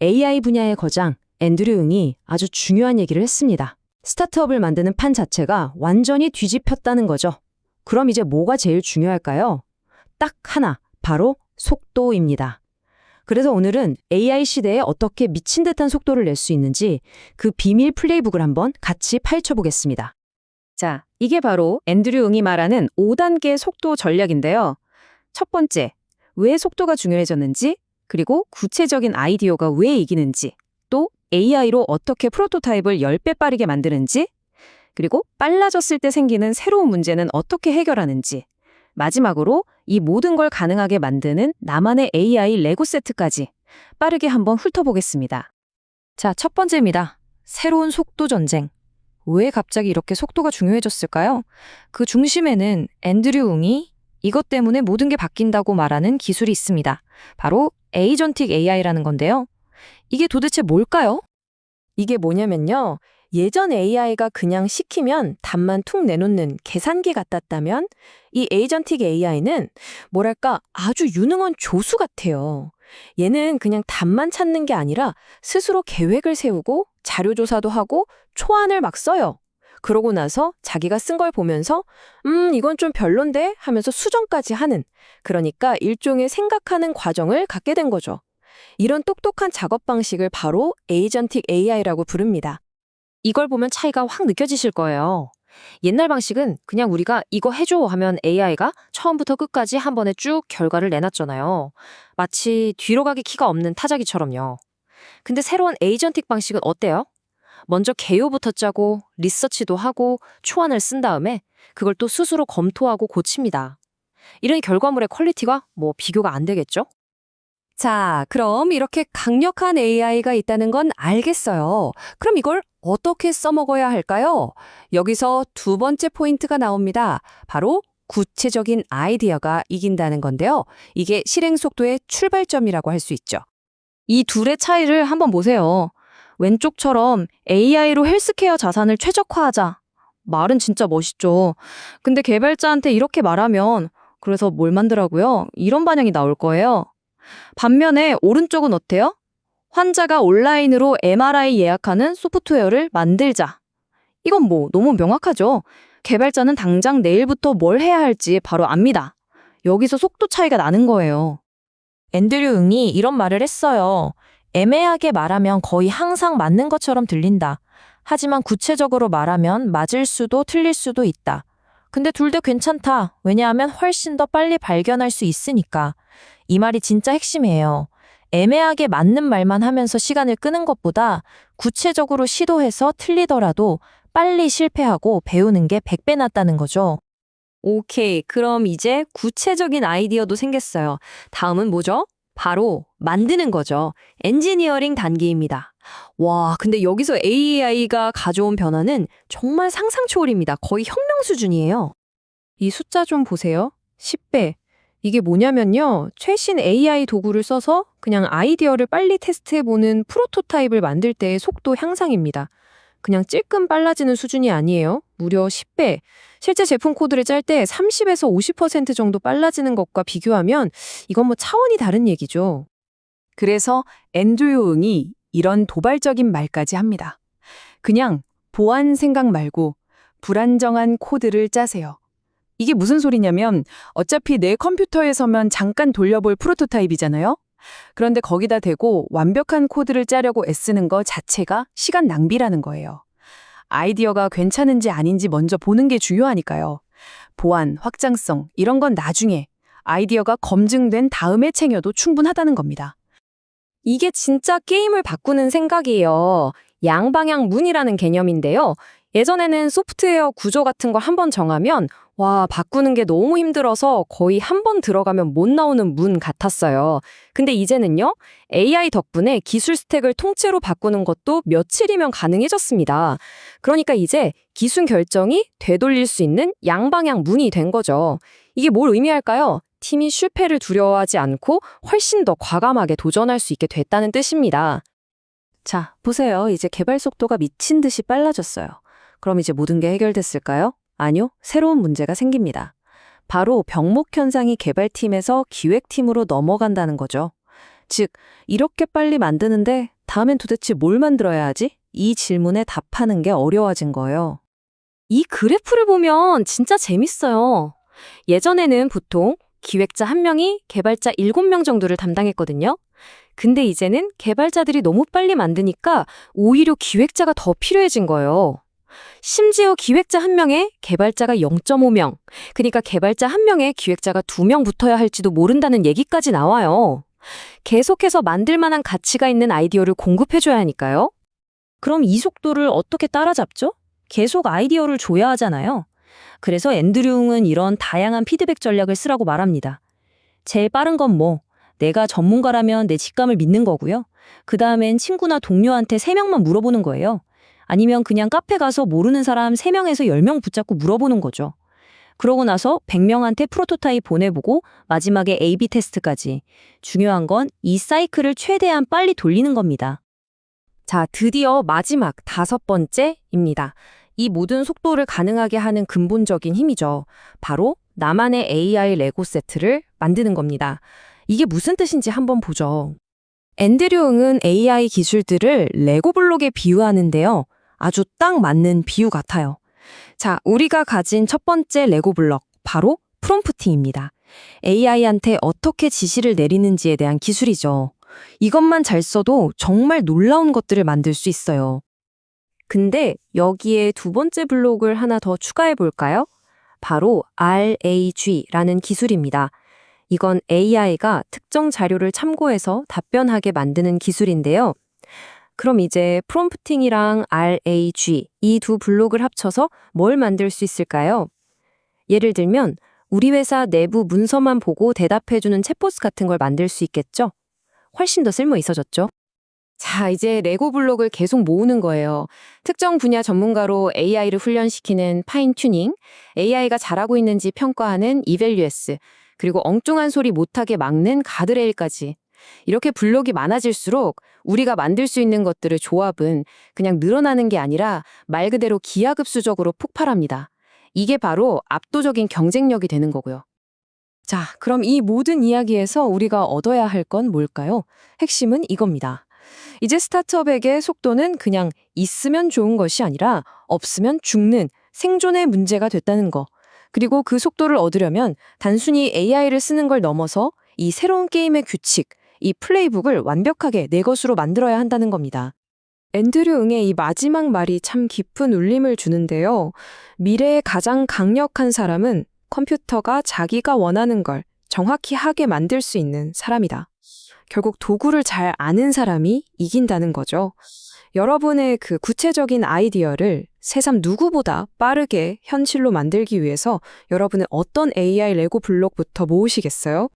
AI 분야의 거장 앤드류 응이 아주 중요한 얘기를 했습니다. 스타트업을 만드는 판 자체가 완전히 뒤집혔다는 거죠. 그럼 이제 뭐가 제일 중요할까요? 딱 하나, 바로 속도입니다. 그래서 오늘은 AI 시대에 어떻게 미친 듯한 속도를 낼 수 있는지 그 비밀 플레이북을 한번 같이 파헤쳐 보겠습니다. 자, 이게 바로 앤드류 응이 말하는 5단계 속도 전략인데요. 첫 번째, 왜 속도가 중요해졌는지, 그리고 구체적인 아이디어가 왜 이기는지, 또 AI로 어떻게 프로토타입을 10배 빠르게 만드는지, 그리고 빨라졌을 때 생기는 새로운 문제는 어떻게 해결하는지, 마지막으로 이 모든 걸 가능하게 만드는 나만의 AI 레고 세트까지 빠르게 한번 훑어보겠습니다. 자, 첫 번째입니다. 새로운 속도 전쟁. 왜 갑자기 이렇게 속도가 중요해졌을까요? 그 중심에는 앤드류 응이 이것 때문에 모든 게 바뀐다고 말하는 기술이 있습니다. 바로 에이전틱 AI라는 건데요. 이게 도대체 뭘까요? 이게 뭐냐면요. 예전 AI가 그냥 시키면 답만 툭 내놓는 계산기 같았다면 이 에이전틱 AI는 뭐랄까 아주 유능한 조수 같아요. 얘는 그냥 답만 찾는 게 아니라 스스로 계획을 세우고 자료 조사도 하고 초안을 막 써요. 그러고 나서 자기가 쓴 걸 보면서 이건 좀 별론데 하면서 수정까지 하는, 그러니까 일종의 생각하는 과정을 갖게 된 거죠. 이런 똑똑한 작업 방식을 바로 에이전틱 AI라고 부릅니다. 이걸 보면 차이가 확 느껴지실 거예요. 옛날 방식은 그냥 우리가 이거 해줘 하면 AI가 처음부터 끝까지 한 번에 쭉 결과를 내놨잖아요. 마치 뒤로 가기 키가 없는 타자기처럼요. 근데 새로운 에이전틱 방식은 어때요? 먼저 개요부터 짜고 리서치도 하고 초안을 쓴 다음에 그걸 또 스스로 검토하고 고칩니다. 이런 결과물의 퀄리티가 비교가 안 되겠죠? 자, 그럼 이렇게 강력한 AI가 있다는 건 알겠어요. 그럼 이걸 어떻게 써먹어야 할까요? 여기서 두 번째 포인트가 나옵니다. 바로 구체적인 아이디어가 이긴다는 건데요. 이게 실행 속도의 출발점이라고 할 수 있죠. 이 둘의 차이를 한번 보세요. 왼쪽처럼 AI로 헬스케어 자산을 최적화하자. 말은 진짜 멋있죠. 근데 개발자한테 이렇게 말하면 그래서 뭘 만들라고요? 이런 반응이 나올 거예요. 반면에 오른쪽은 어때요? 환자가 온라인으로 MRI 예약하는 소프트웨어를 만들자. 이건 너무 명확하죠? 개발자는 당장 내일부터 뭘 해야 할지 바로 압니다. 여기서 속도 차이가 나는 거예요. 앤드류 응이 이런 말을 했어요. 애매하게 말하면 거의 항상 맞는 것처럼 들린다. 하지만 구체적으로 말하면 맞을 수도 틀릴 수도 있다. 근데 둘 다 괜찮다. 왜냐하면 훨씬 더 빨리 발견할 수 있으니까. 이 말이 진짜 핵심이에요. 애매하게 맞는 말만 하면서 시간을 끄는 것보다 구체적으로 시도해서 틀리더라도 빨리 실패하고 배우는 게 100배 낫다는 거죠. 오케이, 그럼 이제 구체적인 아이디어도 생겼어요. 다음은 뭐죠? 바로 만드는 거죠. 엔지니어링 단계입니다. 와, 근데 여기서 AI가 가져온 변화는 정말 상상 초월입니다. 거의 혁명 수준이에요. 이 숫자 좀 보세요. 10배. 이게 뭐냐면요. 최신 AI 도구를 써서 그냥 아이디어를 빨리 테스트해보는 프로토타입을 만들 때의 속도 향상입니다. 그냥 찔끔 빨라지는 수준이 아니에요. 무려 10배. 실제 제품 코드를 짤 때 30에서 50% 정도 빨라지는 것과 비교하면 이건 차원이 다른 얘기죠. 그래서 앤드류 응이 이런 도발적인 말까지 합니다. 그냥 보안 생각 말고 불안정한 코드를 짜세요. 이게 무슨 소리냐면 어차피 내 컴퓨터에서만 잠깐 돌려볼 프로토타입이잖아요. 그런데 거기다 대고 완벽한 코드를 짜려고 애쓰는 거 자체가 시간 낭비라는 거예요. 아이디어가 괜찮은지 아닌지 먼저 보는 게 중요하니까요. 보안, 확장성 이런 건 나중에 아이디어가 검증된 다음에 챙겨도 충분하다는 겁니다. 이게 진짜 게임을 바꾸는 생각이에요. 양방향 문이라는 개념인데요. 예전에는 소프트웨어 구조 같은 걸 한번 정하면 바꾸는 게 너무 힘들어서 거의 한 번 들어가면 못 나오는 문 같았어요. 근데 이제는요, AI 덕분에 기술 스택을 통째로 바꾸는 것도 며칠이면 가능해졌습니다. 그러니까 이제 기술 결정이 되돌릴 수 있는 양방향 문이 된 거죠. 이게 뭘 의미할까요? 팀이 실패를 두려워하지 않고 훨씬 더 과감하게 도전할 수 있게 됐다는 뜻입니다. 자, 보세요. 이제 개발 속도가 미친 듯이 빨라졌어요. 그럼 이제 모든 게 해결됐을까요? 아니요, 새로운 문제가 생깁니다. 바로 병목 현상이 개발팀에서 기획팀으로 넘어간다는 거죠. 즉, 이렇게 빨리 만드는데 다음엔 도대체 뭘 만들어야 하지? 이 질문에 답하는 게 어려워진 거예요. 이 그래프를 보면 진짜 재밌어요. 예전에는 보통 기획자 1명이 개발자 7명 정도를 담당했거든요. 근데 이제는 개발자들이 너무 빨리 만드니까 오히려 기획자가 더 필요해진 거예요. 심지어 기획자 1명에 개발자가 0.5명, 그러니까 개발자 1명에 기획자가 2명 붙어야 할지도 모른다는 얘기까지 나와요. 계속해서 만들 만한 가치가 있는 아이디어를 공급해줘야 하니까요. 그럼 이 속도를 어떻게 따라잡죠? 계속 아이디어를 줘야 하잖아요. 그래서 앤드류응은 이런 다양한 피드백 전략을 쓰라고 말합니다. 제일 빠른 건 내가 전문가라면 내 직감을 믿는 거고요. 그 다음엔 친구나 동료한테 3명만 물어보는 거예요. 아니면 그냥 카페 가서 모르는 사람 3명에서 10명 붙잡고 물어보는 거죠. 그러고 나서 100명한테 프로토타입 보내보고 마지막에 A/B 테스트까지. 중요한 건 이 사이클을 최대한 빨리 돌리는 겁니다. 자, 드디어 마지막 5번째입니다. 이 모든 속도를 가능하게 하는 근본적인 힘이죠. 바로 나만의 AI 레고 세트를 만드는 겁니다. 이게 무슨 뜻인지 한번 보죠. 앤드류응은 AI 기술들을 레고 블록에 비유하는데요. 아주 딱 맞는 비유 같아요. 자, 우리가 가진 첫 번째 레고 블록, 바로 프롬프팅입니다. AI한테 어떻게 지시를 내리는지에 대한 기술이죠. 이것만 잘 써도 정말 놀라운 것들을 만들 수 있어요. 근데 여기에 두 번째 블록을 하나 더 추가해 볼까요? 바로 RAG라는 기술입니다. 이건 AI가 특정 자료를 참고해서 답변하게 만드는 기술인데요. 그럼 이제 프롬프팅이랑 RAG 이 두 블록을 합쳐서 뭘 만들 수 있을까요? 예를 들면 우리 회사 내부 문서만 보고 대답해주는 챗봇 같은 걸 만들 수 있겠죠? 훨씬 더 쓸모 있어졌죠? 자, 이제 레고 블록을 계속 모으는 거예요. 특정 분야 전문가로 AI를 훈련시키는 파인 튜닝, AI가 잘하고 있는지 평가하는 이밸류에스, 그리고 엉뚱한 소리 못하게 막는 가드레일까지. 이렇게 블록이 많아질수록 우리가 만들 수 있는 것들의 조합은 그냥 늘어나는 게 아니라 말 그대로 기하급수적으로 폭발합니다. 이게 바로 압도적인 경쟁력이 되는 거고요. 자, 그럼 이 모든 이야기에서 우리가 얻어야 할 건 뭘까요? 핵심은 이겁니다. 이제 스타트업에게 속도는 그냥 있으면 좋은 것이 아니라 없으면 죽는 생존의 문제가 됐다는 거. 그리고 그 속도를 얻으려면 단순히 AI를 쓰는 걸 넘어서 이 새로운 게임의 규칙, 이 플레이북을 완벽하게 내 것으로 만들어야 한다는 겁니다. 앤드류응의 이 마지막 말이 참 깊은 울림을 주는데요. 미래의 가장 강력한 사람은 컴퓨터가 자기가 원하는 걸 정확히 하게 만들 수 있는 사람이다. 결국 도구를 잘 아는 사람이 이긴다는 거죠. 여러분의 그 구체적인 아이디어를 새삼 누구보다 빠르게 현실로 만들기 위해서 여러분은 어떤 AI 레고 블록부터 모으시겠어요?